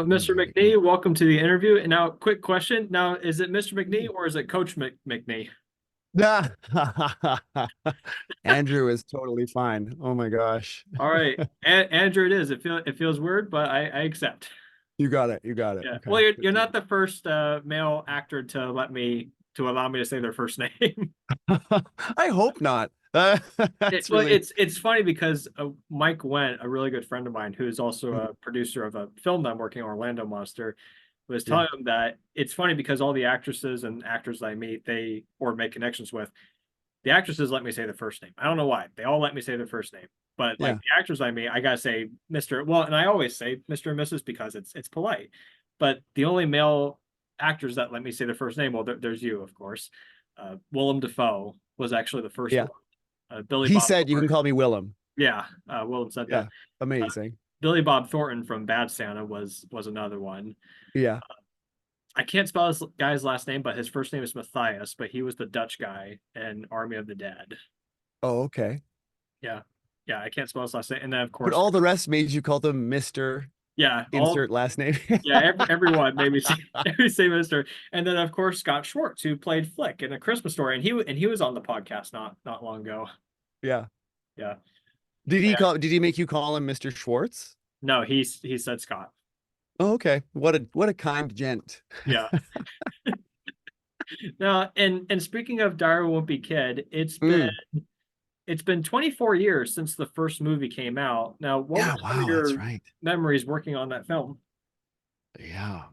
Mr. There we McNee, welcome to the interview. And now, quick question. Now, is it Mr. McNee or is it Coach McNee? go. Andrew is totally fine. Oh my gosh. All right, Andrew, it is. It feels weird, but I accept. You got it. You got it. Yeah. Well, Okay. you're Good to not the first male actor to allow me to say their first name. know. I hope not. That's Well, really it's funny because Mike Went, a really good friend of mine, who is also mm, a producer of a film that I'm working on, Orlando Monster, was yeah. telling him that it's funny because all the actresses and actors I meet, they or make connections with, the actresses let me say the first name. I don't know why. They all let me say their first name. But like Yeah. the actors I meet, I gotta say Mr. Well, and I always say Mr. and Mrs. because it's polite. But the only male actors that let me say their first name, well, there's you, of course. Willem Dafoe was actually the first Yeah. one. Billy He Bob said you can Thornton. call me Willem. Yeah, Willem said that. Yeah. Amazing. Billy Bob Thornton from Bad Santa was another one. Yeah. I can't spell this guy's last name, but his first name is Matthias, but he was the Dutch guy in Army of the Dead. Oh, okay. Yeah. Yeah, I can't spell his last name. And then of But course, all the rest made you call them Mr. yeah, all Insert last name. yeah, everyone made me say every say Mr. And then of course Scott Schwartz, who played Flick in A Christmas Story, and he was on the podcast not long ago. Yeah. Yeah. Did he make you call him Mr. Schwartz? No, he said Scott. Oh, okay. What a kind gent. Yeah. Now, and speaking of Dire Wimpy Kid, Mm. it's been 24 years since the first movie came out. Now, what were Yeah, some of wow, that's your right. memories working on that film? Yeah.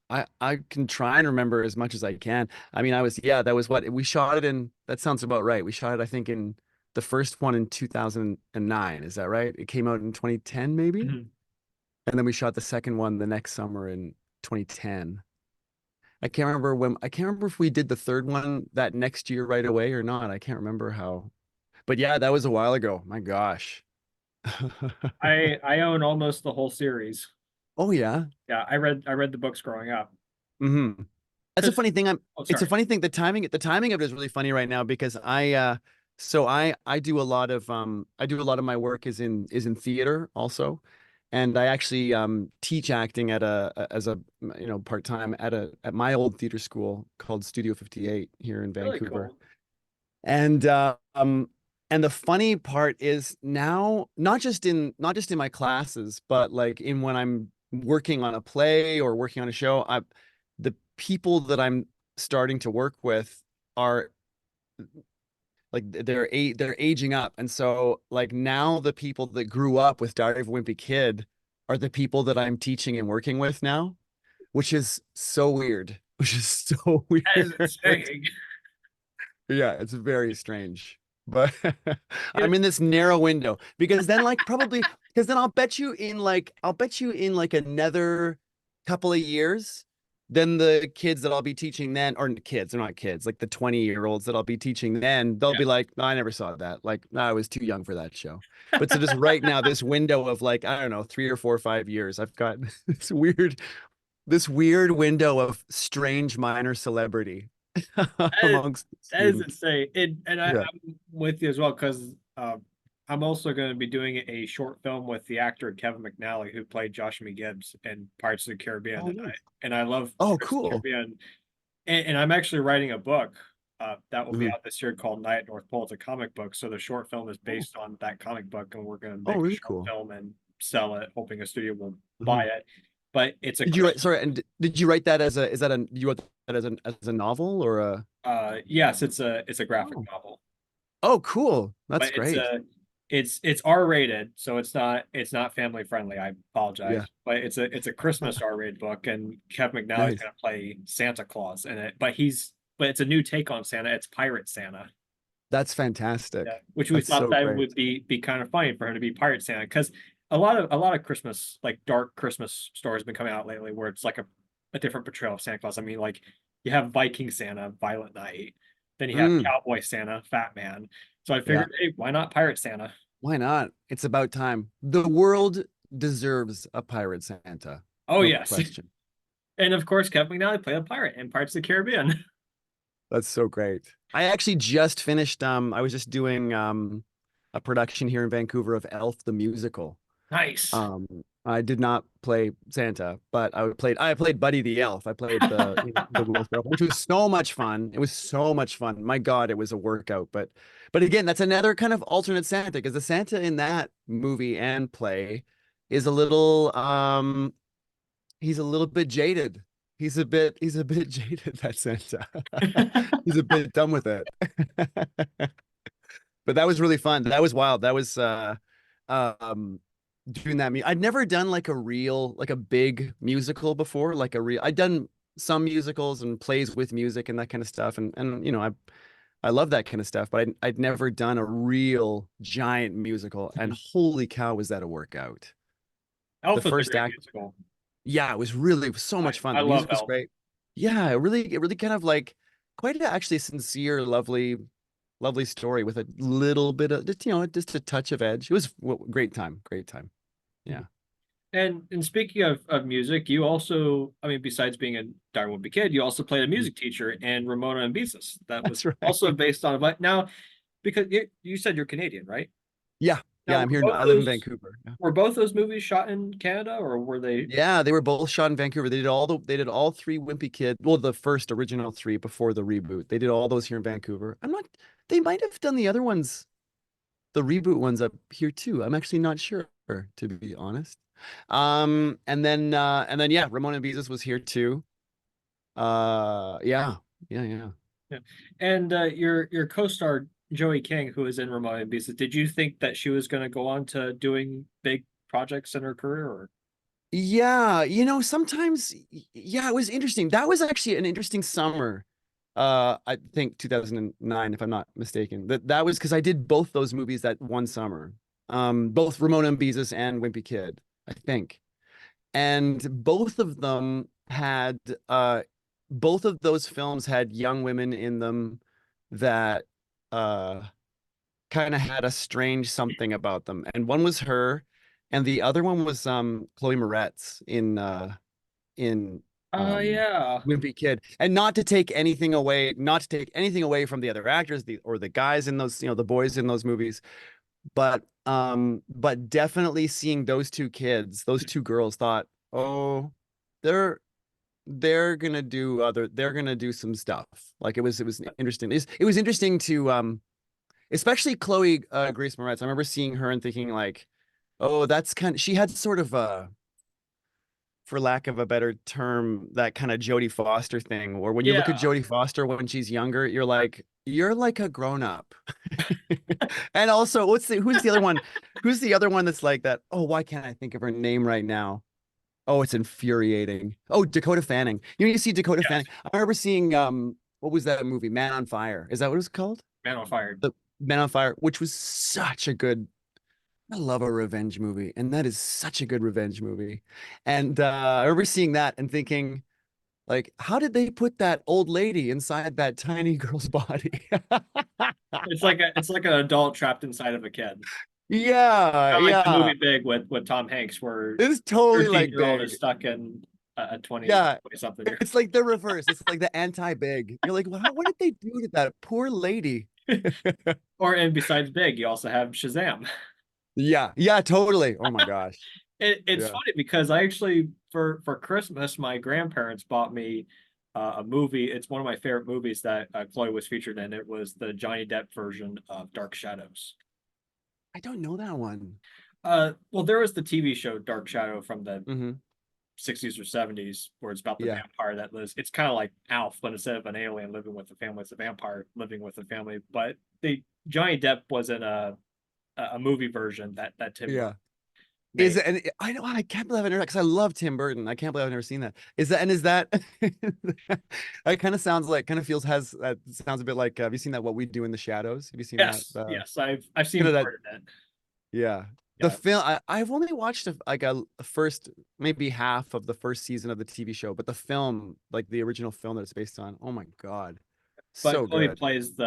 I can try and remember as much as I can. I mean, yeah, that was what we shot it in. That sounds about right. We shot it, I think, in the first one in 2009. Is that right? It came out in 2010, maybe? Mhm. And then we shot the second one the next summer in 2010. I can't remember if we did the third one that next year right away or not. I can't remember how. But yeah, that was a while ago. My gosh. I own almost the whole series. Oh yeah. Yeah, I read the books growing up. Hmm. That's a Because funny thing. oh It's a sorry. funny thing. The timing of it is really funny right now because I do a lot of my work is in theater also. And I actually teach acting as a part-time at my old theater school called Studio 58 here in Really Vancouver. cool. And and the funny part is now not just in my classes, but like in when I'm working on a play or working on a show, the people that I'm starting to work with are like they're aging up. And so like now the people that grew up with Diary of a Wimpy Kid are the people that I'm teaching and working with now, which is so weird. Which is so That is weird. insane. Yeah, it's very strange. But I'm It, in this narrow window because then like probably because then I'll bet you in like another couple of years, then the kids that I'll be teaching then, or kids, they're not kids, like the 20-year-olds that I'll be teaching then, they'll yeah. be like, "No, I never saw that. Like, no, I was too young for that show." But so just right now, this window of like, I don't know, 3 or 4 or 5 years, I've got this weird window of strange minor celebrity That is, amongst that is students. insane. Yeah. I'm with you as well because I'm also going to be doing a short film with the actor Kevin McNally who played Josh Gibbs in Pirates of the Caribbean, Oh, nice. and I love Oh, Pirates of the cool. Caribbean, and I'm actually writing a book that will be Mhm. out this year called Night at North Pole. It's a comic book, so the short film is Oh, based on that comic book, and we're going to oh, make a really short cool. film and sell it, hoping a studio will buy Mhm. it. But it's a Did you write, Christmas. sorry, and did you write that you wrote that as a novel or a, Yes, it's a graphic oh, novel. oh, cool. But That's it's great. a it's R rated, so it's not family friendly. I Yeah, apologize, but it's a Christmas R rated book, and Kev McNally is nice. going to play Santa Claus in it. But it's a new take on Santa. It's Pirate Santa. That's Yeah, fantastic. which we That's thought so that great. would be kind of funny for him to be Pirate Santa because a lot of Christmas like dark Christmas stories have been coming out lately where it's like a different portrayal of Santa Claus. I mean, like you have Viking Santa, Violent Night, then you have Mm, Cowboy Santa, Fat Man. So I yeah, figured, hey, why not Pirate Santa? why not? It's about time. The world deserves a pirate Santa. Oh No yes, question. and of course, Kevin McNally played a pirate in Pirates of the Caribbean. That's so great. I actually just finished, I was just doing a production here in Vancouver of Elf the musical. Nice. I did not play Santa, but I played Buddy the Elf. I played the Will Ferrell, which was so much fun. It was so much fun. My God, it was a workout. But again, that's another kind of alternate Santa because the Santa in that movie and play is a little he's a little bit jaded. He's a bit jaded, that Santa. He's a bit done with it. But that was really fun. That was wild. That was um doing that. I'd never done like a real, like a big musical before, like a real. I'd done some musicals and plays with music and that kind of stuff, and I love that kind of stuff. But I'd never done a real giant musical, and holy cow, was that a workout! The Elf was a first great act, musical. yeah, it was so much fun. I The love music was Elf. great. Yeah, it really kind of like quite a actually sincere, lovely story with a little bit of just just a touch of edge. It was great time, great time. Yeah. And speaking of music, you also, I mean, besides being a Darwin Wimpy Kid, you also played a music teacher in Ramona and Beezus. That was That's right. also based on, but now because you said you're Canadian, right? Yeah. Now Yeah, I'm here. I live in Vancouver. Yeah. were both those movies shot in Canada, or were they? Yeah, they were both shot in Vancouver. They did all three Wimpy Kid, well, the first original three before the reboot. They did all those here in Vancouver. I'm not, they might have done the other ones, the reboot ones up here too. I'm actually not sure, to be honest. And then yeah, Ramona and Beezus was here too. Yeah, yeah. Yeah. And your co-star Joey King, who is in Ramona and Beezus, did you think that she was going to go on to doing big projects in her career, or? Yeah, sometimes, yeah, it was interesting. That was actually an interesting summer. I think 2009, if I'm not mistaken. That was because I did both those movies that one summer. Both Ramona and Beezus and Wimpy Kid, I think. And both of those films had young women in them that uh kind of had a strange something about them. And one was her, and the other one was Chloe Moretz in Oh yeah. Wimpy Kid. And not to take anything away from the other actors, or the guys in those, the boys in those movies, but definitely seeing those two kids, those two girls, thought, oh, they're they're gonna do some stuff. Like it was interesting. It was interesting to especially Chloe Grace Moretz. I remember seeing her and thinking like, oh, that's she had sort of for lack of a better term, that kind of Jodie Foster thing, or when you look at Yeah. Jodie Foster when she's younger, you're like a grown up. And also, who's the other one? Who's the other one that's like that? Oh, why can't I think of her name right now? Oh, it's infuriating. Oh, Dakota Fanning. You see Dakota Yes. Fanning. I remember seeing what was that movie? Man on Fire. Is that what it was called? Man on Fire. The Man on Fire, which was such a good. I love a revenge movie, and that is such a good revenge movie. And I remember seeing that and thinking, like, how did they put that old lady inside that tiny girl's body? It's like an adult trapped inside of a kid. Yeah, Kind of like the yeah. movie Big with Tom Hanks, where It's totally like 13-year-old is Big. stuck in a 20 Yeah, something year. it's like the reverse. It's like the anti-Big. You're like, wow, what did they do to that poor lady? Or and besides Big, you also have Shazam. Yeah, yeah, totally. Oh my gosh. It's Yeah. funny because I actually for Christmas my grandparents bought me a movie. It's one of my favorite movies that Chloe was featured in. It was the Johnny Depp version of Dark Shadows. I don't know that one. Well, there was the TV show Dark Shadow from the Hmm. 60s or 70s, where it's about the Yeah. vampire that lives. It's kind of like Alf, but instead of an alien living with a family, it's a vampire living with a family. But the Johnny Depp was in a movie version that Tim Burton Yeah. made. I know, I can't believe I've never, because I love Tim Burton. I can't believe I've never seen that. Is that that kind of sounds like, kind of feels, has that sounds a bit like, have you seen that What We Do in the Shadows? Have you seen that? Yes, yes, I've Kind seen of that, part of it. yeah. The Yeah, film, I've only watched like a first, maybe half of the first season of the TV show, but the film, like the original film that it's based on, oh my God, but so Chloe good. plays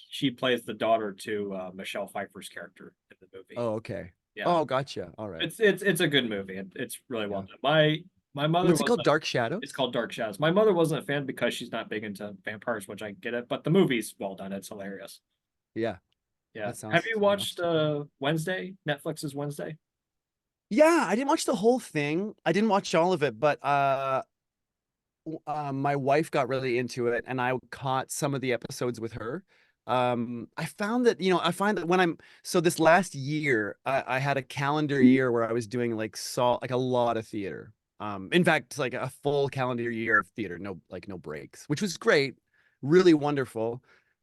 she plays the daughter to Michelle Pfeiffer's character in the movie. Oh, okay. Yeah, Oh, gotcha. All right. it's a good movie. It's really well Yeah. done. My mother What's it called? wasn't. Dark It's Shadows? called Dark Shadows. My mother wasn't a fan because she's not big into vampires, which I get it. But the movie's well done. It's hilarious. Yeah, Yeah. that Have sounds you fun. I'll have watched to check it out. Wednesday? Netflix's Wednesday? Yeah, I didn't watch the whole thing. I didn't watch all of it, but my wife got really into it, and I caught some of the episodes with her. I found that, I find that when I'm so this last year, I had a calendar year where I was doing like a lot of theater. In fact, like a full calendar year of theater, no breaks, which was great, really wonderful.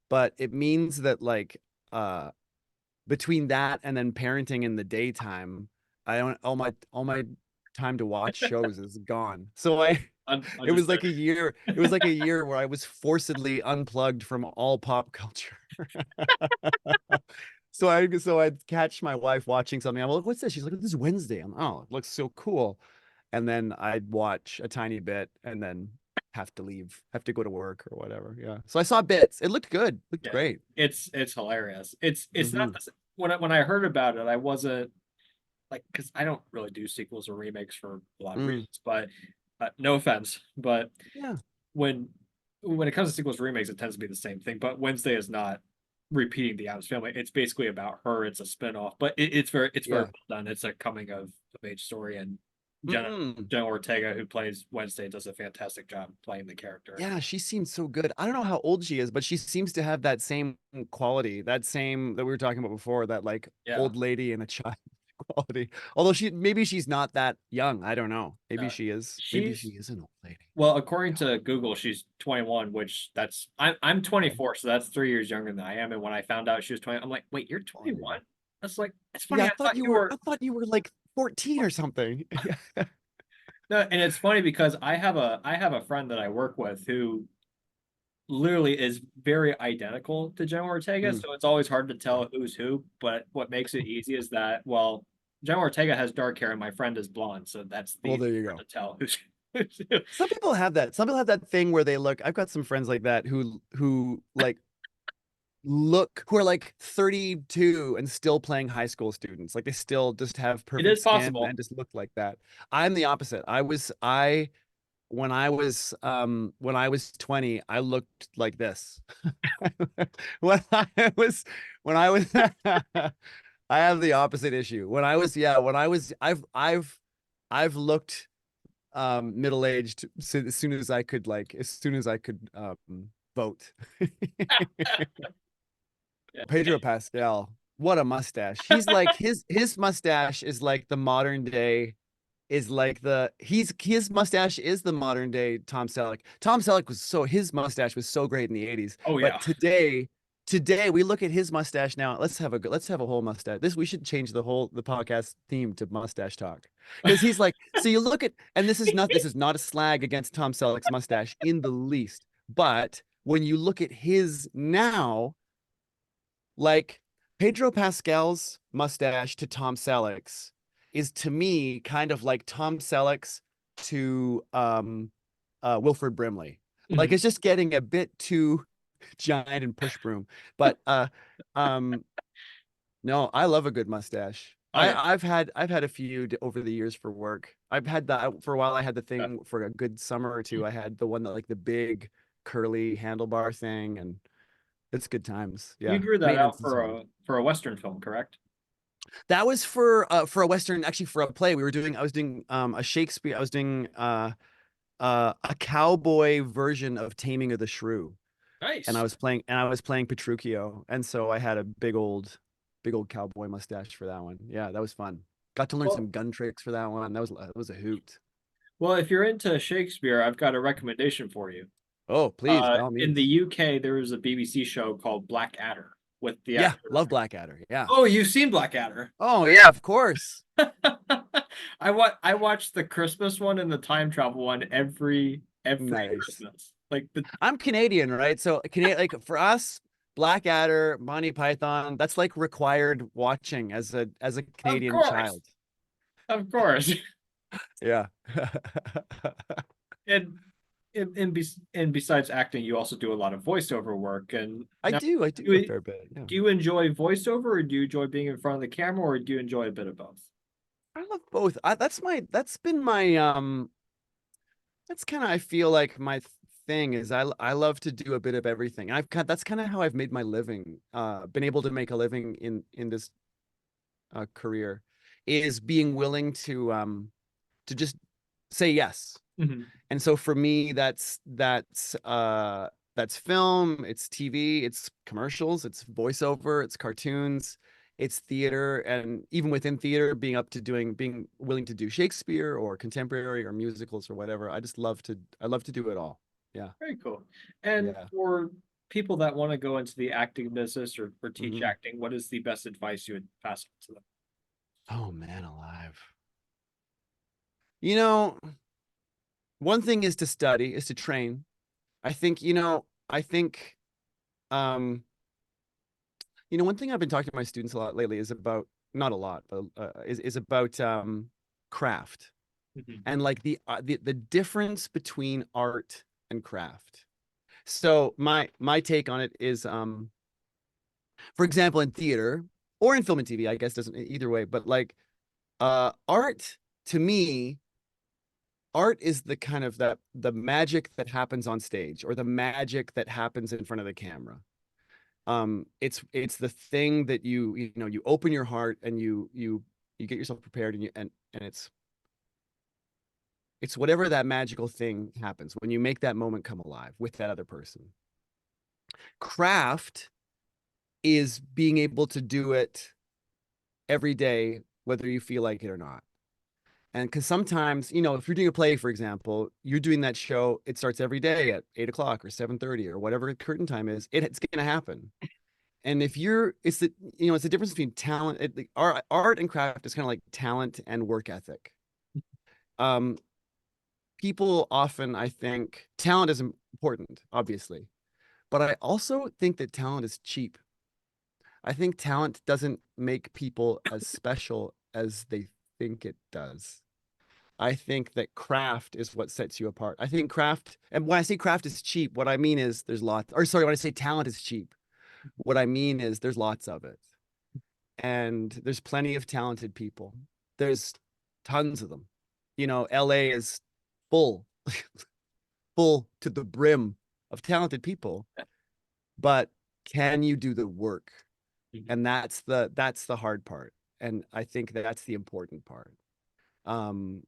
But it means that uh between that and then parenting in the daytime, I don't all my time to watch shows is gone. So it was Understood. like a year. It was like a year where I was forcibly unplugged from all pop culture. So I'd catch my wife watching something. I'm like, what's this? She's like, this is Wednesday. Oh, it looks so cool. And then I'd watch a tiny bit and then have to leave, have to go to work or whatever. Yeah. So I saw bits. It looked good. Looked Yeah, great. it's hilarious. It's not Hmm. the, when I heard about it, I wasn't like, because I don't really do sequels or remakes for a lot of Mm. reasons, but no offense, but Yeah. when when it comes to sequels and remakes, it tends to be the same thing. But Wednesday is not repeating the Addams Family. It's basically about her. It's a spinoff, but it's very Yeah. well done. It's a coming of age story, and Mm. Jenna Ortega, who plays Wednesday, does a fantastic job playing the character. Yeah, she seems so good. I don't know how old she is, but she seems to have that same quality, that same that we were talking about before, that like Yeah, old lady and a child quality. Although maybe she's not that young. I don't know. Maybe no, she is. Maybe she she's is an old lady. well, according to Google, she's 21, which I'm Okay. 24, so that's 3 years younger than I am. And when I found out she was 20, I'm like, wait, you're Oh, yeah. 21? That's like, it's Yeah, funny. I thought you were. I thought you were like 14 or something. Yeah. No, and it's funny because I have a friend that I work with who literally is very identical to Jenna Ortega, Mm, so it's always hard to yeah. tell who's who. But what makes it easy is that, well, Jenna Ortega has dark hair and my friend is blonde, so that's the Well, there easy you part go. to tell who's who. Some people have that. Some people have that thing where they look. I've got some friends like that who like who are like 32 and still playing high school students. Like they still just have It perfect is skin possible. and just look like that. I'm the opposite. I when I was 20, I looked like this. when I was when I was I have the opposite issue. When I was I've looked middle-aged as soon as I could vote. Yeah. Pedro Pascal, what a mustache. He's like his mustache is like the modern day is like the he's his mustache is the modern day Tom Selleck. Tom Selleck was so his mustache was so great in the 80s, Oh but yeah. today we look at his mustache now. Let's have a whole mustache. This we should change the podcast theme to mustache talk. Because he's like, so you look at and this is not a slag against Tom Selleck's mustache in the least. But when you look at his now, like Pedro Pascal's mustache to Tom Selleck's is to me kind of like Tom Selleck's to Wilford Brimley. Like Mhm. it's just getting a bit too giant and push broom. But um no, I love a good mustache. Oh yeah. I've had a few over the years for work. I've had that for a while. I had the Yeah. thing for a good summer or two. I had the one that like the big curly handlebar thing, and it's good times. You Yeah, grew that maintenance out is hard. for a Western film, correct? That was for a Western, actually for a play. I was doing a Shakespeare, I was doing a cowboy version of Taming of the Shrew. Nice. And I was playing Petruchio. And so I had a big old cowboy mustache for that one. Yeah, that was fun. Got to learn Well, some gun tricks for that one. That was a hoot. well, if you're into Shakespeare, I've got a recommendation for you. Oh, please, by all In the means. UK, there was a BBC show called Blackadder with the Yeah, actor. love Blackadder. Yeah. Oh, you've seen Blackadder. Oh, yeah, of course. I watched the Christmas one and the time travel one every Nice. Christmas. Like the I'm Canadian, right? So Canadian, like for us, Blackadder, Monty Python, that's like required watching as a of Canadian course, child. of course. Yeah. And and besides acting, you also do a lot of voiceover work. And now, I do a fair bit. Yeah. do you enjoy voiceover, or do you enjoy being in front of the camera, or do you enjoy a bit of both? I love both. That's been my that's kind of I feel like my thing is I love to do a bit of everything. That's kind of how I've made my living. Been able to make a living in this career is being willing to just say yes. Mhm. And so for me, that's film, it's TV, it's commercials, it's voiceover, it's cartoons, it's theater, and even within theater, being willing to do Shakespeare or contemporary or musicals or whatever. I love to do it all. Yeah. Very cool. And Yeah. for people that want to go into the acting business or teach Mhm. acting, what is the best advice you would pass on to them? Oh man alive. You know, one thing is to study, is to train. I think um one thing I've been talking to my students a lot lately is about, not a lot, but is about craft, Mhm. and like the difference between art and craft. So my take on it is, for example, in theater or in film and TV, I guess doesn't either way, but like art, to me, art is the kind of the magic that happens on stage, or the magic that happens in front of the camera. It's the thing that you open your heart, and you get yourself prepared, and it's whatever that magical thing happens when you make that moment come alive with that other person. Craft is being able to do it every day, whether you feel like it or not. And because sometimes, if you're doing a play, for example, you're doing that show, it starts every day at 8 o'clock or 7:30 or whatever curtain time is, it's going to happen. And if you're, it's the difference between talent, art and craft is kind of like talent and work ethic. Um, People often, I think, talent is important, obviously, but I also think that talent is cheap. I think talent doesn't make people as special as they think it does. I think that craft is what sets you apart. I think craft, and when I say craft is cheap, what I mean is there's lots, or sorry, when I say talent is cheap, what I mean is there's lots of it. And there's plenty of talented people. There's tons of them. LA is full, full to the brim of talented people, but can you do the work? Mhm. And that's the hard part. And I think that's the important part. Um,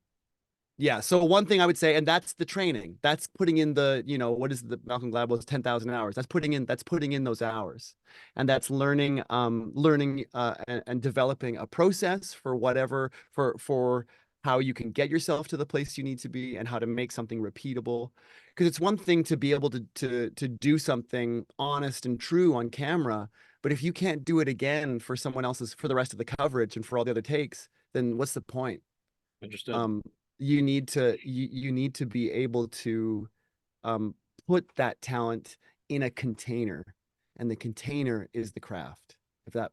Yeah. So one thing I would say, and that's the training. That's putting in what is the Malcolm Gladwell's 10,000 hours. That's putting in those hours. And that's learning and developing a process for whatever, for how you can get yourself to the place you need to be, and how to make something repeatable. Because it's one thing to be able to do something honest and true on camera, but if you can't do it again for someone else's, for the rest of the coverage and for all the other takes, then what's the point? Understood. um you need to be able to um put that talent in a container, and the container is the craft. If that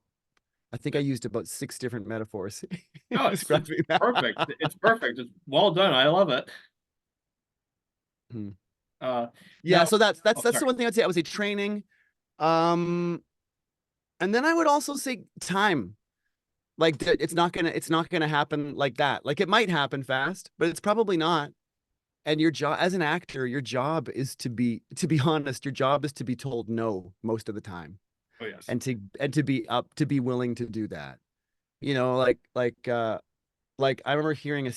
I think I used about 6 different metaphors in No, it's describing that. perfect. It's perfect. It's well done. I love it. Hmm. Uh, Yeah, now, so that's that's oh, that's the sorry. one thing I'd say. I would say training, um and then I would also say time. Like it's not gonna happen like that. Like it might happen fast, but it's probably not. And your job as an actor, your job is to be honest, your job is to be told no most of the time, Oh yes. and to be willing to do that. Like I remember hearing a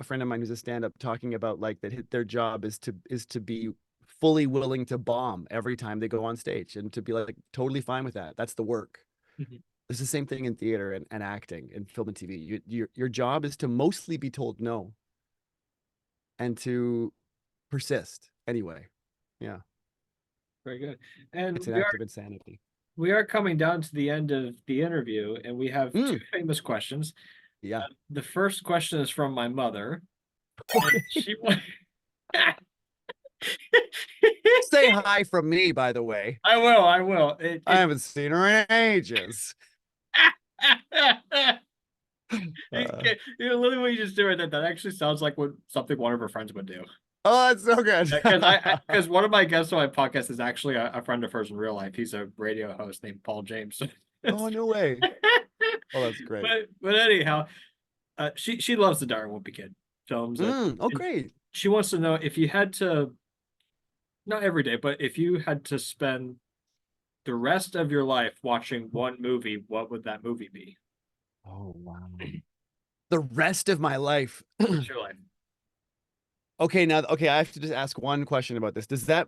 friend of mine who's a stand-up, talking about like that their job is to be fully willing to bomb every time they go on stage, and to be like totally fine with that. That's the work. Mhm. It's the same thing in theater and acting and film and TV. Your job is to mostly be told no, and to persist anyway. Yeah. Very good. And It's an act of insanity. we are coming down to the end of the interview, and we have two Mm, famous questions. yeah. The first question is from my mother, and Okay. she Say hi from me, by the way. I will, I will. I haven't seen her in ages. Uh, Literally what you just did right there, that actually sounds like what something one of her friends would do. oh, it's so good. Because one of my guests on my podcast is actually a friend of hers in real life. He's a radio host named Paul James. Oh, no way. Oh, that's great. But anyhow, she loves the Darren Wimpy Kid films, Oh, and great. she wants to know if you had to, not every day, but if you had to spend the rest of your life watching one movie, what would that movie be? Oh, wow. the rest of my life. What's your life? Okay, now, okay, I have to just ask one question about this.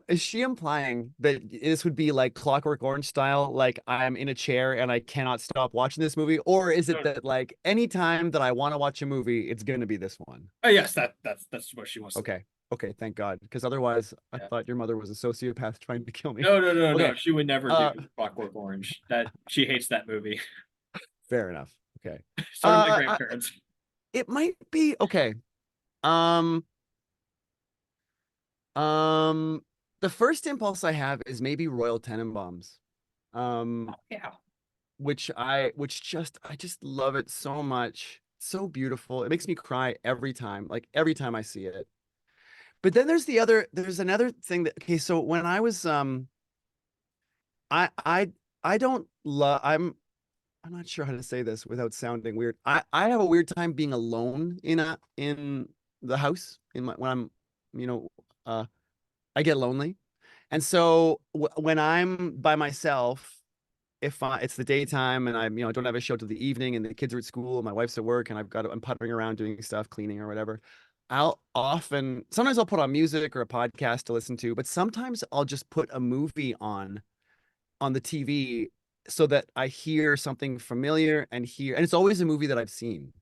Is she implying that this would be like Clockwork Orange style, like I'm in a chair and I cannot stop watching this movie? Or is it No. that like anytime that I want to watch a movie, it's gonna be this one? Oh yes, that's what she wants to do. Okay. Okay, thank God. Because otherwise I Yeah. thought your mother was a sociopath trying to kill me. No, no, no, no. Okay. She would never do Uh, Clockwork Orange. That she hates that movie. fair enough. Okay. So do my I, grandparents. it might be okay. Um, um, the first impulse I have is maybe Royal Tenenbaums. Um, Yeah. I just love it so much. So beautiful. It makes me cry every time, like every time I see it. But then there's another thing that okay, so when I was I I I don't love I'm not sure how to say this without sounding weird. I have a weird time being alone in the house in my when I'm, you know, I get lonely. And so when I'm by myself, if it's the daytime and I'm, don't have a show till the evening and the kids are at school, my wife's at work and I'm puttering around doing stuff, cleaning or whatever. Sometimes I'll put on music or a podcast to listen to, but sometimes I'll just put a movie on the TV so that I hear something familiar and it's always a movie that I've seen.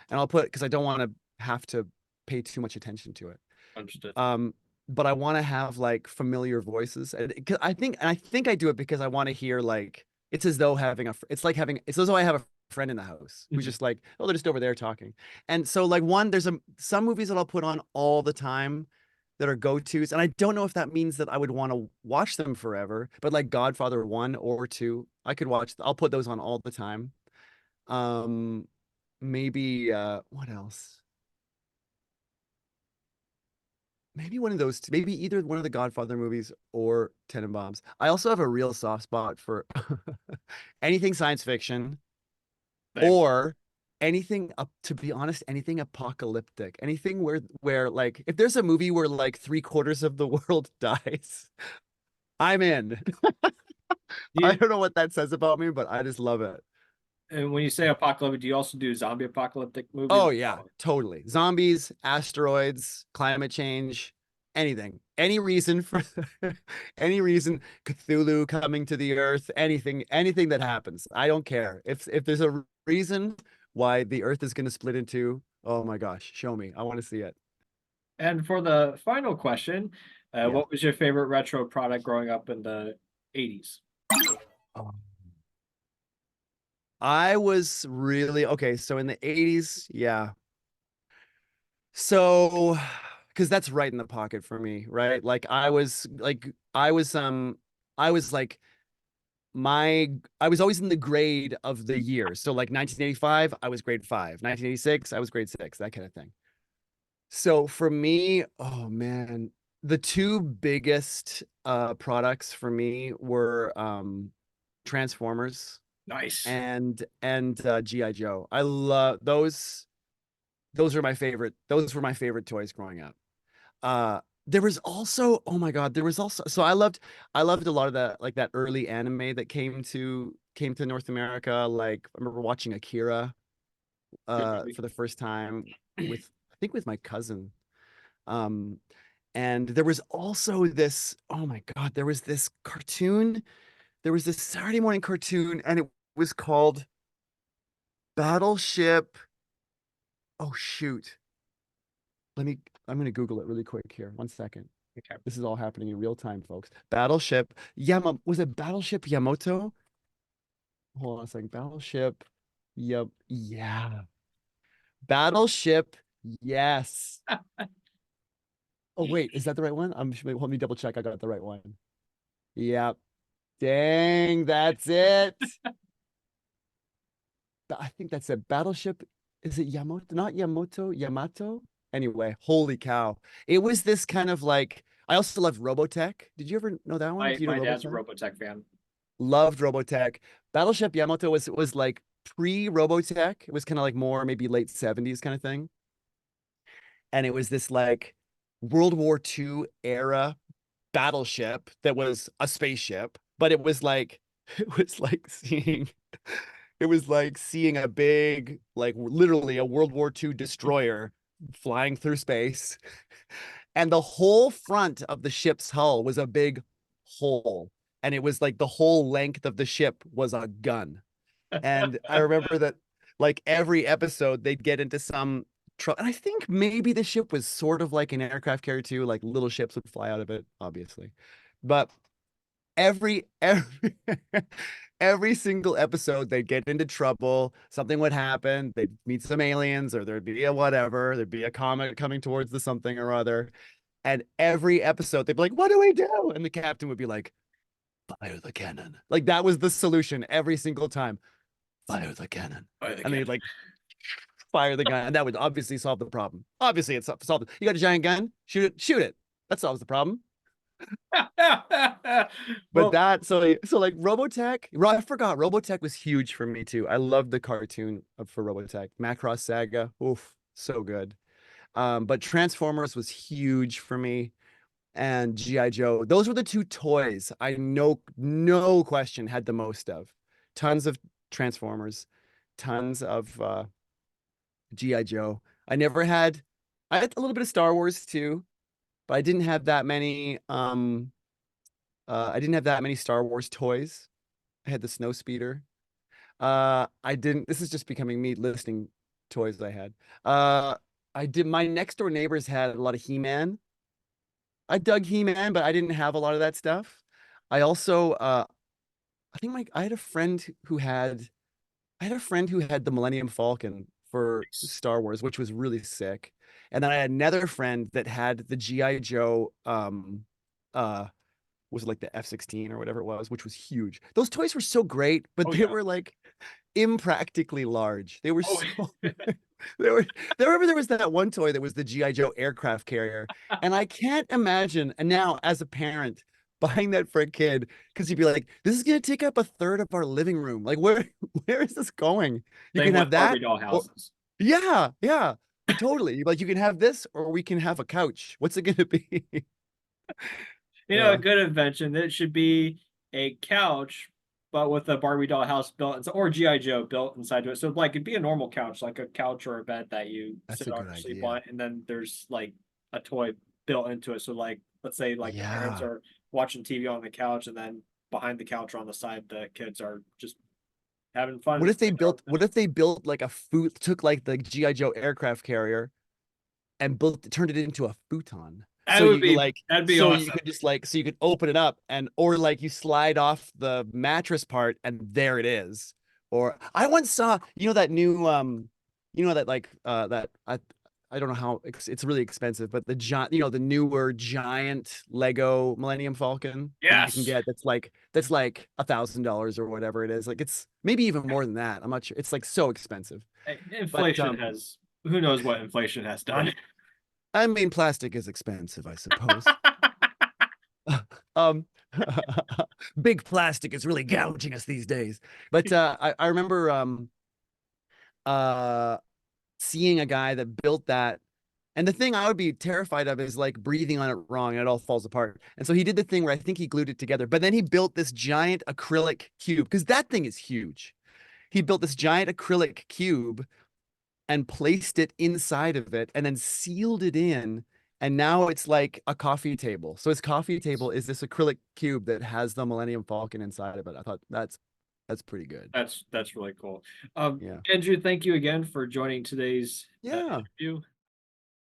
And I'll put because I don't want to have to pay too much attention to it. Understood. Um, but I want to have like familiar voices. And I think I do it because I want to hear like it's as though it's as though I have a friend in the house who's Mhm. just like, oh, they're just over there talking. And so like there's some movies that I'll put on all the time that are go-tos. And I don't know if that means that I would want to watch them forever, but like Godfather 1 or 2, I'll put those on all the time. Um, maybe what else? Maybe one of those two, maybe either one of the Godfather movies or Tenenbaums. I also have a real soft spot for anything science fiction Same. or anything up to be honest, anything apocalyptic. Anything where like if there's a movie where like three-quarters of the world dies, I'm in. I You don't know what that says about me, but I just love it. and when you say apocalyptic, do you also do zombie apocalyptic movies Oh as yeah, well? totally. Zombies, asteroids, climate change, anything. Any reason for any reason, Cthulhu coming to the earth, anything that happens. I don't care. If there's a reason why the earth is going to split in two, oh my gosh, show me. I want to see it. And for the final question, Yeah. what was your favorite retro product growing up in the 80s? Oh. I was really okay, so in the 80s, yeah. So, because that's right in the pocket for me, right? I was like I was always in the grade of the year. So like 1985, I was grade 5. 1986, I was grade 6, that kind of thing. So for me, oh man, the two biggest products for me were Transformers Nice. and GI Joe. I love those are my favorite. Those were my favorite toys growing up. There was also, oh my God, there was also, so I loved a lot of that, like that early anime that came to North America. Like I remember watching Akira, Good movie. for the first time I think with my cousin. Um, and there was also this, oh my God, there was this Saturday morning cartoon, and it was called Battleship. Oh shoot. Let me, I'm gonna Google it really quick here. One second. Okay. This is all happening in real time, folks. Was it Battleship Yamato? Hold on a second. Yep. Yeah. Battleship. Yes. Oh, wait. Is that the right one? Let me double check. I got the right one. Yep. Dang. That's it. I think that's it. Battleship. Is it Yamato? Not Yamato. Yamato? Anyway, holy cow. It was this kind of like, I also loved Robotech. Did you ever know that one? My Do you know my dad's a Robotech? Robotech fan. Loved Robotech. Battleship Yamato was like pre-Robotech. It was kind of like more maybe late 70s kind of thing. And it was this like World War II era battleship that was a spaceship, but it was like it was like seeing it was like seeing a big, like literally a World War II destroyer flying through space. And the whole front of the ship's hull was a big hole. And it was like the whole length of the ship was a gun. And I remember that like every episode they'd get into some trouble. And I think maybe the ship was sort of like an aircraft carrier too, like little ships would fly out of it, obviously. But every every single episode they'd get into trouble, something would happen, they'd meet some aliens, or there'd be a whatever, there'd be a comet coming towards the something or other. And every episode they'd be like, what do we do? And the captain would be like, fire the cannon. Like that was the solution every single time. Fire the cannon. And they'd like fire the gun, and that would obviously solve the problem. Obviously, it's solved. You got a giant gun, shoot it, shoot it. That solves the problem. But Well, that so like Robotech, I forgot Robotech was huge for me too. I loved the cartoon for Robotech. Macross Saga, oof, so good. But Transformers was huge for me, and GI Joe. Those were the two toys I know, no question, had the most of. Tons of Transformers, tons of GI Joe. I had a little bit of Star Wars too, but I didn't have that many Star Wars toys. I had the snow speeder. I didn't This is just becoming me listing toys I had. I did My next door neighbors had a lot of He-Man. I dug He-Man, but I didn't have a lot of that stuff. I also I think I had a friend who had the Millennium Falcon for Star Wars, which was really sick. And then I had another friend that had the GI Joe uh was it like the F-16 or whatever it was, which was huge. Those toys were so great, but oh they yeah. were like impractically large. They were Oh, so they were I remember there was that one toy that was the GI Joe aircraft carrier, and I can't imagine, and now as a parent buying that for a kid, because you'd be like, this is gonna take up a third of our living room. Like where is this going? You same can with have that, Barbie doll or houses. yeah, totally. Like you can have this, or we can have a couch. What's it gonna be? You know, a Uh, good invention that should be a couch, but with a Barbie doll house built inside, or GI Joe built inside to it. So like it'd be a normal couch, like a couch or a bed that you that's sit a on good or sleep idea. on, and then there's like a toy built into it. So like let's say like the parents Yeah. are watching TV on the couch, and then behind the couch or on the side the kids are just having fun. What if they built like took like the GI Joe aircraft carrier and turned it into a futon. That would be that'd be awesome. So you could open it up, and or like you slide off the mattress part and there it is. Or I once saw, that new that like that I don't know how it's really expensive, but the giant, the newer giant Lego Millennium Falcon that you can Yes. get, that's like $1,000 or whatever it is. Like it's maybe even more than that. I'm not sure. It's like so expensive. But Inflation has, who knows what inflation has done. I mean, plastic is expensive, I suppose. Um, big plastic is really gouging us these days. But I remember uh seeing a guy that built that. And the thing I would be terrified of is like breathing on it wrong and it all falls apart. And so he did the thing where I think he glued it together, but then he built this giant acrylic cube, because that thing is huge. He built this giant acrylic cube and placed it inside of it and then sealed it in. And now it's like a coffee table. So his coffee table is this acrylic cube that has the Millennium Falcon inside of it. I thought that's pretty good. That's really cool. Yeah. Andrew, thank you again for joining today's Yeah. interview.